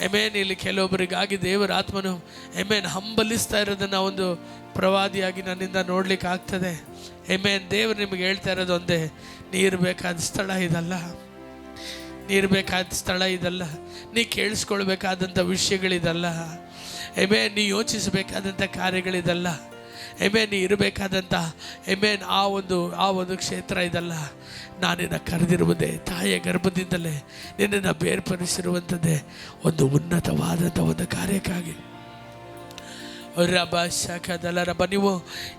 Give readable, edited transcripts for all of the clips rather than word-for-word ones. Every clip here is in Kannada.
ಎಮೇನ್ ಇಲ್ಲಿ ಕೆಲವೊಬ್ಬರಿಗಾಗಿ ದೇವರ ಆತ್ಮನು ಎಮೇನ್ ಹಂಬಲಿಸ್ತಾ ಇರೋದನ್ನು ಒಂದು ಪ್ರವಾದಿಯಾಗಿ ನನ್ನಿಂದ ನೋಡ್ಲಿಕ್ಕೆ ಆಗ್ತದೆ. ಎಮೇನ್ ದೇವರು ನಿಮಗೆ ಹೇಳ್ತಾ ಇರೋದು ಒಂದೇ, ನೀ ಇರಬೇಕಾದ ಸ್ಥಳ ಇದಲ್ಲ, ನೀ ಇರಬೇಕಾದ ಸ್ಥಳ ಇದಲ್ಲ, ನೀ ಕೇಳಿಸ್ಕೊಳ್ಬೇಕಾದಂಥ ವಿಷಯಗಳಿದಲ್ಲ, ಎಮೇನ್ ನೀ ಯೋಚಿಸಬೇಕಾದಂಥ ಕಾರ್ಯಗಳಿದಲ್ಲ, ಎಮೇನ್ ನೀ ಇರಬೇಕಾದಂಥ ಎಮೇನ್ ಆ ಒಂದು ಕ್ಷೇತ್ರ ಇದಲ್ಲ. ನಾನಿನ್ನ ಕರೆದಿರುವುದೇ ತಾಯಿಯ ಗರ್ಭದಿಂದಲೇ ನಿನ್ನನ್ನು ಬೇರ್ಪಡಿಸಿರುವಂಥದ್ದೇ ಒಂದು ಉನ್ನತವಾದಂಥ ಒಂದು ಕಾರ್ಯಕ್ಕಾಗಿ. ರಬ ಶಕದಲ ರಬ. ನೀವು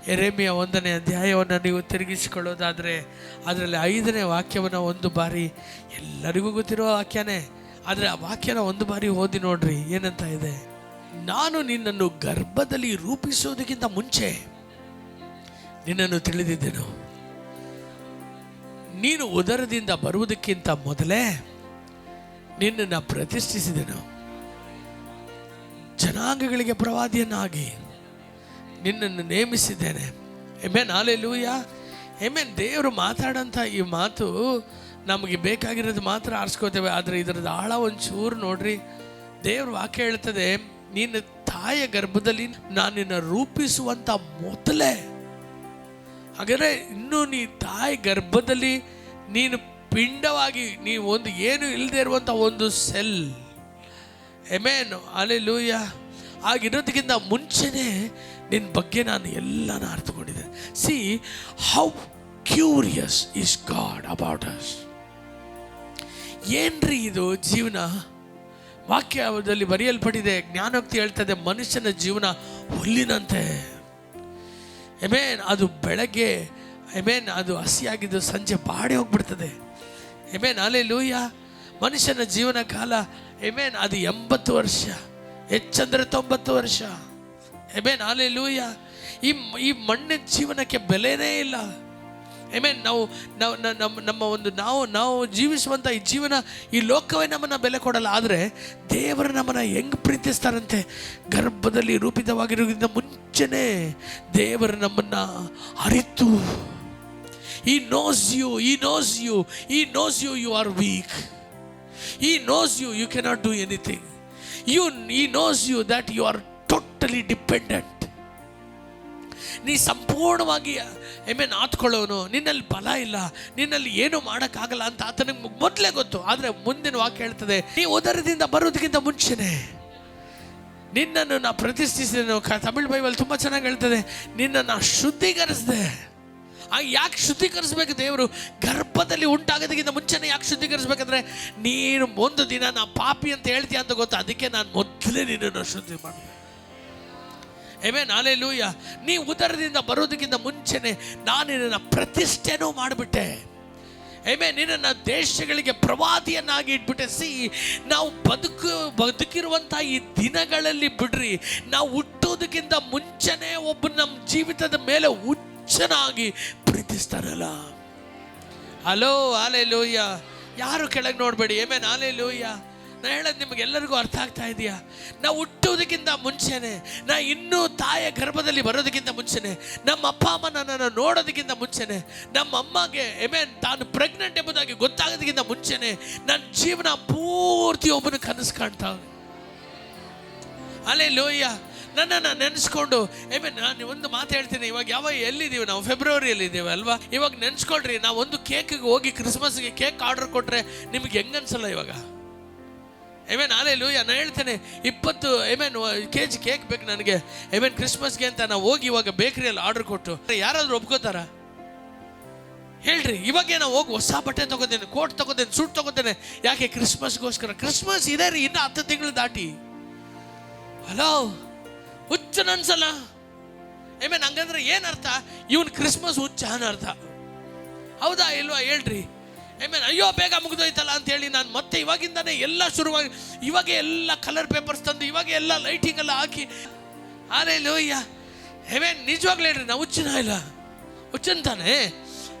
ಯೆರೆಮೀಯ 1ನೇ ಅಧ್ಯಾಯವನ್ನು ನೀವು ತಿರುಗಿಸಿಕೊಳ್ಳೋದಾದರೆ ಅದರಲ್ಲಿ 5ನೇ ವಾಕ್ಯವನ್ನು ಒಂದು ಬಾರಿ, ಎಲ್ಲರಿಗೂ ಗೊತ್ತಿರುವ ವಾಕ್ಯನೇ, ಆದರೆ ಆ ವಾಕ್ಯನ ಒಂದು ಬಾರಿ ಓದಿ ನೋಡ್ರಿ, ಏನಂತ ಇದೆ? ನಾನು ನಿನ್ನನ್ನು ಗರ್ಭದಲ್ಲಿ ರೂಪಿಸೋದಕ್ಕಿಂತ ಮುಂಚೆ ನಿನ್ನನ್ನು ತಿಳಿದಿದ್ದೆನು, ನೀನು ಉದರದಿಂದ ಬರುವುದಕ್ಕಿಂತ ಮೊದಲೇ ನಿನ್ನನ್ನು ಪ್ರತಿಷ್ಠಿಸಿದೆನು, ಜನಾಂಗಗಳಿಗೆ ಪ್ರವಾದಿಯನ್ನಾಗಿ ನಿನ್ನನ್ನು ನೇಮಿಸಿದ್ದೇನೆ. Amen, hallelujah, amen. ದೇವರು ಮಾತಾಡೋಂಥ ಈ ಮಾತು ನಮಗೆ ಬೇಕಾಗಿರೋದು ಮಾತ್ರ ಆರಿಸ್ಕೋತೇವೆ, ಆದರೆ ಇದರದ್ದು ಆಳ ಒಂಚೂರು ನೋಡ್ರಿ. ದೇವ್ರ ವಾಕ್ಯ ಹೇಳ್ತದೆ, ನಿನ್ನ ತಾಯಿಯ ಗರ್ಭದಲ್ಲಿ ನಾನು ನಿನ್ನ ರೂಪಿಸುವಂಥ ಮೊದಲೇ. ಹಾಗಾದರೆ ಇನ್ನೂ ನೀ ತಾಯಿ ಗರ್ಭದಲ್ಲಿ ನೀನು ಪಿಂಡವಾಗಿ, ನೀವು ಒಂದು ಏನು ಇಲ್ಲದೆ ಇರುವಂಥ ಒಂದು ಸೆಲ್. Amen, hallelujah. ಆಗಿರೋದಕ್ಕಿಂತ ಮುಂಚೆನೇ ನಿನ್ನ ಬಗ್ಗೆ ನಾನು ಎಲ್ಲನ ಅರ್ಥಕೊಂಡಿದ್ದೇನೆ. See how curious is God about us. ಏನ್ರಿ ಇದು ಜೀವನ? ವಾಕ್ಯದಲ್ಲಿ ಬರೆಯಲ್ಪಟ್ಟಿದೆ, ಜ್ಞಾನೋಕ್ತಿ ಹೇಳ್ತದೆ, ಮನುಷ್ಯನ ಜೀವನ ಹುಲ್ಲಿನಂತೆ. ಆಮೆನ್, ಅದು ಬೆಳಗ್ಗೆ ಆಮೆನ್ ಅದು ಹಸಿಯಾಗಿದ್ದು ಸಂಜೆ ಬಾಡಿ ಹೋಗ್ಬಿಡ್ತದೆ. Amen, hallelujah. ಮನುಷ್ಯನ ಜೀವನ ಕಾಲ ಆಮೆನ್ ಅದು 80 ವರ್ಷ, ಹೆಚ್ಚಂದ್ರೆ 90 ವರ್ಷ. Amen, hallelujah. ಈ ಮಣ್ಣಿನ ಜೀವನಕ್ಕೆ ಬೆಲೆನೇ ಇಲ್ಲ. ಆಮೆನ್, ನಾವು ಜೀವಿಸುವಂಥ ಈ ಜೀವನ, ಈ ಲೋಕವೇ ನಮ್ಮನ್ನು ಬೆಲೆ ಕೊಡಲ್ಲ. ಆದರೆ ದೇವರು ನಮ್ಮನ್ನು ಹೆಂಗೆ ಪ್ರೀತಿಸ್ತಾರಂತೆ, ಗರ್ಭದಲ್ಲಿ ರೂಪಿತವಾಗಿರೋದ್ರಿಂದ ಮುಂಚೆನೇ ದೇವರು ನಮ್ಮನ್ನು ಅರಿತು, He knows you, He knows you, He knows you, you are weak. He knows you, you cannot do anything. He knows you that you are totally dependent. ನೀ ಸಂಪೂರ್ಣವಾಗಿ ಆಮೆನ್ ಆತ್ಕೊಳ್ಳೋನು, ನಿನ್ನಲ್ಲಿ ಬಲ ಇಲ್ಲ, ನಿನ್ನಲ್ಲಿ ಏನೂ ಮಾಡೋಕ್ಕಾಗಲ್ಲ ಅಂತ ಆತನಿಗೆ ಮೊದಲೇ ಗೊತ್ತು. ಆದರೆ ಮುಂದಿನ ವಾಕ್ಯ ಹೇಳ್ತದೆ, ನೀ ಉದರದಿಂದ ಬರೋದಕ್ಕಿಂತ ಮುಂಚೆನೆ ನಿನ್ನನ್ನು ನಾ ಪ್ರತಿಷ್ಠಿಸಿದೆನು. ತಮಿಳ್ ಬೈಬಲ್ ತುಂಬ ಚೆನ್ನಾಗಿ ಹೇಳ್ತದೆ, ನಿನ್ನನ್ನು ಶುದ್ಧೀಕರಿಸಿದೆ. ಯಾಕೆ ಶುದ್ಧೀಕರಿಸ್ಬೇಕು ದೇವರು? ಗರ್ಭದಲ್ಲಿ ಉಂಟಾಗೋದಕ್ಕಿಂತ ಮುಂಚೆನೇ ಯಾಕೆ ಶುದ್ಧೀಕರಿಸ್ಬೇಕಂದ್ರೆ, ನೀನು ಒಂದು ದಿನ ನಾ ಪಾಪಿ ಅಂತ ಹೇಳ್ತೀಯ ಅಂತ ಗೊತ್ತಾ, ಅದಕ್ಕೆ ನಾನು ಮೊದಲೇ ನಿನ್ನನ್ನು ಶುದ್ಧಿ ಮಾಡಿದೆ. Amen, hallelujah. ನೀ ಉದರದಿಂದ ಬರೋದಕ್ಕಿಂತ ಮುಂಚೆನೆ ನಾನು ನಿನ್ನನ್ನು ಪ್ರತಿಷ್ಠೆನೂ ಮಾಡಿಬಿಟ್ಟೆ. ಆಮೆನ್, ನಿನ್ನನ್ನು ದೇಶಗಳಿಗೆ ಪ್ರವಾದಿಯನ್ನಾಗಿ ಇಟ್ಬಿಟ್ಟೆ. ಸಿ, ನಾವು ಬದುಕಿರುವಂಥ ಈ ದಿನಗಳಲ್ಲಿ ಬಿಡ್ರಿ, ನಾವು ಹುಟ್ಟೋದಕ್ಕಿಂತ ಮುಂಚೆನೆ ಒಬ್ಬ ನಮ್ಮ ಜೀವಿತದ ಮೇಲೆ ಹುಚ್ಚನಾಗಿ ಪ್ರೀತಿಸ್ತಾರಲ್ಲ. Hello, hallelujah. ಯಾರು ಕೆಳಗೆ ನೋಡಬೇಡಿ. Amen, hallelujah. ನಾ ಹೇಳೋದು ನಿಮಗೆಲ್ಲರಿಗೂ ಅರ್ಥ ಆಗ್ತಾ ಇದೆಯಾ? ನಾವು ಹುಟ್ಟೋದಕ್ಕಿಂತ ಮುಂಚೆನೆ, ನಾ ಇನ್ನೂ ತಾಯಿಯ ಗರ್ಭದಲ್ಲಿ ಬರೋದಕ್ಕಿಂತ ಮುಂಚೆನೆ, ನಮ್ಮ ಅಪ್ಪ ಅಮ್ಮ ನನ್ನನ್ನು ನೋಡೋದಕ್ಕಿಂತ ಮುಂಚೆನೆ, ನಮ್ಮ ಅಮ್ಮಗೆ ಆಮೆನ್ ತಾನು ಪ್ರೆಗ್ನೆಂಟ್ ಎಂಬುದಾಗಿ ಗೊತ್ತಾಗೋದಕ್ಕಿಂತ ಮುಂಚೆನೆ ನನ್ನ ಜೀವನ ಪೂರ್ತಿ ಒಬ್ಬನ ಕನಸು ಕಾಣ್ತಾವೆ. ಹಲ್ಲೆಲೂಯಾ. ನನ್ನನ್ನು ನೆನೆಸ್ಕೊಂಡು ಆಮೆನ್. ನಾನು ಒಂದು ಮಾತು ಹೇಳ್ತೀನಿ, ಇವಾಗ ಎಲ್ಲಿದ್ದೀವಿ ನಾವು? ಫೆಬ್ರವರಿಯಲ್ಲಿದ್ದೀವಿ ಅಲ್ವಾ? ಇವಾಗ ನೆನೆಸ್ಕೊಳ್ರಿ, ನಾವು ಒಂದು ಕೇಕಿಗೆ ಹೋಗಿ ಕ್ರಿಸ್ಮಸ್ಗೆ ಕೇಕ್ ಆರ್ಡರ್ ಕೊಟ್ಟರೆ ನಿಮಗೆ ಹೆಂಗನ್ಸಲ್ಲ ಇವಾಗ? Amen, hallelujah. ನಾನು ಹೇಳ್ತೇನೆ, 20 ಆಮೆನ್ kg ಕೇಕ್ ಬೇಕು ನನಗೆ ಆಮೆನ್ ಕ್ರಿಸ್ಮಸ್ಗೆ ಅಂತ ನಾವು ಹೋಗಿ ಇವಾಗ ಬೇಕ್ರಿಯಲ್ಲಿ ಆರ್ಡರ್ ಕೊಟ್ಟು ಯಾರಾದರೂ ಒಪ್ಕೋತಾರ? ಹೇಳ್ರಿ. ಇವಾಗ ನಾವು ಹೋಗಿ ಹೊಸ ಬಟ್ಟೆ ತಗೋತೇನೆ, ಕೋಟ್ ತಗೋತೇನೆ, ಸೂಟ್ ತಗೋತೇನೆ. ಯಾಕೆ? ಕ್ರಿಸ್ಮಸ್ಗೋಸ್ಕರ. ಕ್ರಿಸ್ಮಸ್ ಇದೆ ರೀ, ಇನ್ನು 10 ತಿಂಗಳು ದಾಟಿ. ಹಲೋ, ಹುಚ್ಚನ ಅನ್ಸಲ್ಲ? ಆಮೆನ್. ಹಂಗಂದ್ರೆ ಏನರ್ಥ? ಇವನು ಕ್ರಿಸ್ಮಸ್ ಹುಚ್ಚ ಅರ್ಥ. ಹೌದಾ ಇಲ್ವಾ? ಹೇಳ್ರಿ. ಆಮೆನ್. ಅಯ್ಯೋ ಬೇಗ ಮುಗಿದೋಯ್ತಲ್ಲ ಅಂತೇಳಿ ನಾನು ಮತ್ತೆ ಇವಾಗಿಂದಾನೆ ಎಲ್ಲ ಶುರುವಾಗಿ, ಇವಾಗ ಎಲ್ಲ ಕಲರ್ ಪೇಪರ್ಸ್ ತಂದು, ಇವಾಗ ಎಲ್ಲ ಲೈಟಿಂಗ್ ಎಲ್ಲ ಹಾಕಿ. ಹಲ್ಲೆಲೂಯಾ. ಆಮೆನ್. ನಿಜವಾಗ್ಲೂ ಹೇಳ್ರಿ, ನಾವು ಹುಚ್ಚನ ಇಲ್ಲ? ಹುಚ್ಚಂತಾನೆ.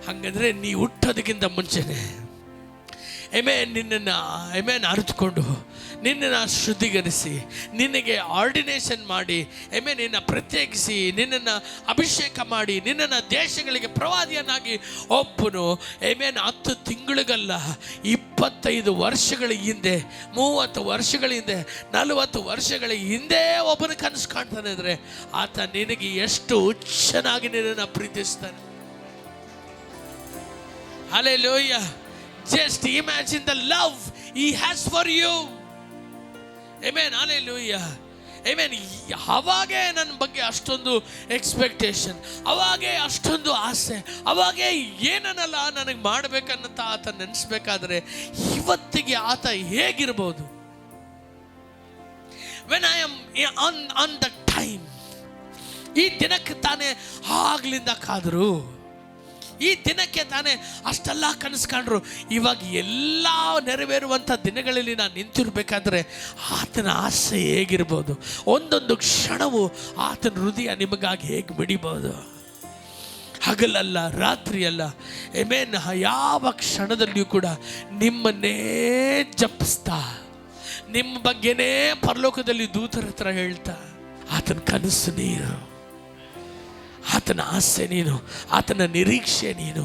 ಹಾಗಂದ್ರೆ ನೀ ಹುಟ್ಟೋದಕ್ಕಿಂತ ಮುಂಚೆನೆ ಆಮೆನ್ ನಿನ್ನನ್ನು ಆಮೆನ್ ಅರಿತುಕೊಂಡು, ನಿನ್ನನ್ನು ಶುದ್ಧೀಕರಿಸಿ, ನಿನಗೆ ಆರ್ಡಿನೇಷನ್ ಮಾಡಿ, ನಿನ್ನ ಪ್ರತ್ಯೇಕಿಸಿ, ನಿನ್ನನ್ನು ಅಭಿಷೇಕ ಮಾಡಿ, ನಿನ್ನನ್ನು ದೇಶಗಳಿಗೆ ಪ್ರವಾದಿಯನ್ನಾಗಿ ಒಪ್ಪನು. 10 ತಿಂಗಳಿಗಲ್ಲ, 25 ವರ್ಷಗಳ ಹಿಂದೆ, 30 ವರ್ಷಗಳ ಹಿಂದೆ, 40 ವರ್ಷಗಳ ಹಿಂದೆ ಒಬ್ಬನ ಕನಸು ಕಾಣ್ತಾನೆ ಅಂದರೆ ಆತ ನಿನಗೆ ಎಷ್ಟು ಹುಚ್ಚನಾಗಿ ನಿನ್ನನ್ನು ಪ್ರೀತಿಸ್ತಾನೆ. Hallelujah. Just imagine the love he has for you. Amen. Hallelujah. Amen. ಅವಾಗೇ ನನ್ನ ಬಗ್ಗೆ ಅಷ್ಟೊಂದು ಎಕ್ಸ್ಪೆಕ್ಟೇಷನ್, ಅವಾಗೇ ಅಷ್ಟೊಂದು ಆಸೆ, ಅವಾಗೇ ಏನನ್ನಲ್ಲ ನನಗೆ ಮಾಡಬೇಕನ್ನಂತ ಆತ ನೆನೆಸ್ಬೇಕಾದ್ರೆ ಇವತ್ತಿಗೆ ಆತ ಹೇಗಿರ್ಬೋದು? When I am on the time, ಈ ದಿನಕ್ಕೆ ತಾನೇ ಆಗ್ಲಿಂದ ಕಾದರು, ಈ ದಿನಕ್ಕೆ ತಾನೇ ಅಷ್ಟೆಲ್ಲ ಕನಸು ಕಂಡ್ರು. ಇವಾಗ ಎಲ್ಲ ನೆರವೇರುವಂಥ ದಿನಗಳಲ್ಲಿ ನಾನು ನಿಂತಿರ್ಬೇಕಾದ್ರೆ ಆತನ ಆಸೆ ಹೇಗಿರ್ಬೋದು? ಒಂದೊಂದು ಕ್ಷಣವು ಆತನ ಹೃದಯ ನಿಮಗಾಗಿ ಹೇಗೆ ಮಿಡಿಬೋದು? ಹಗಲಲ್ಲ, ರಾತ್ರಿ ಅಲ್ಲ, ಯಾವ ಕ್ಷಣದಲ್ಲಿಯೂ ಕೂಡ ನಿಮ್ಮನ್ನೇ ಜಪಿಸ್ತಾ, ನಿಮ್ಮ ಬಗ್ಗೆನೇ ಪರಲೋಕದಲ್ಲಿ ದೂತರ ಹತ್ರ ಹೇಳ್ತಾ, ಆತನ ಕನಸು ನೀನು, ಆತನ ಆಸೆ ನೀನು, ಆತನ ನಿರೀಕ್ಷೆ ನೀನು.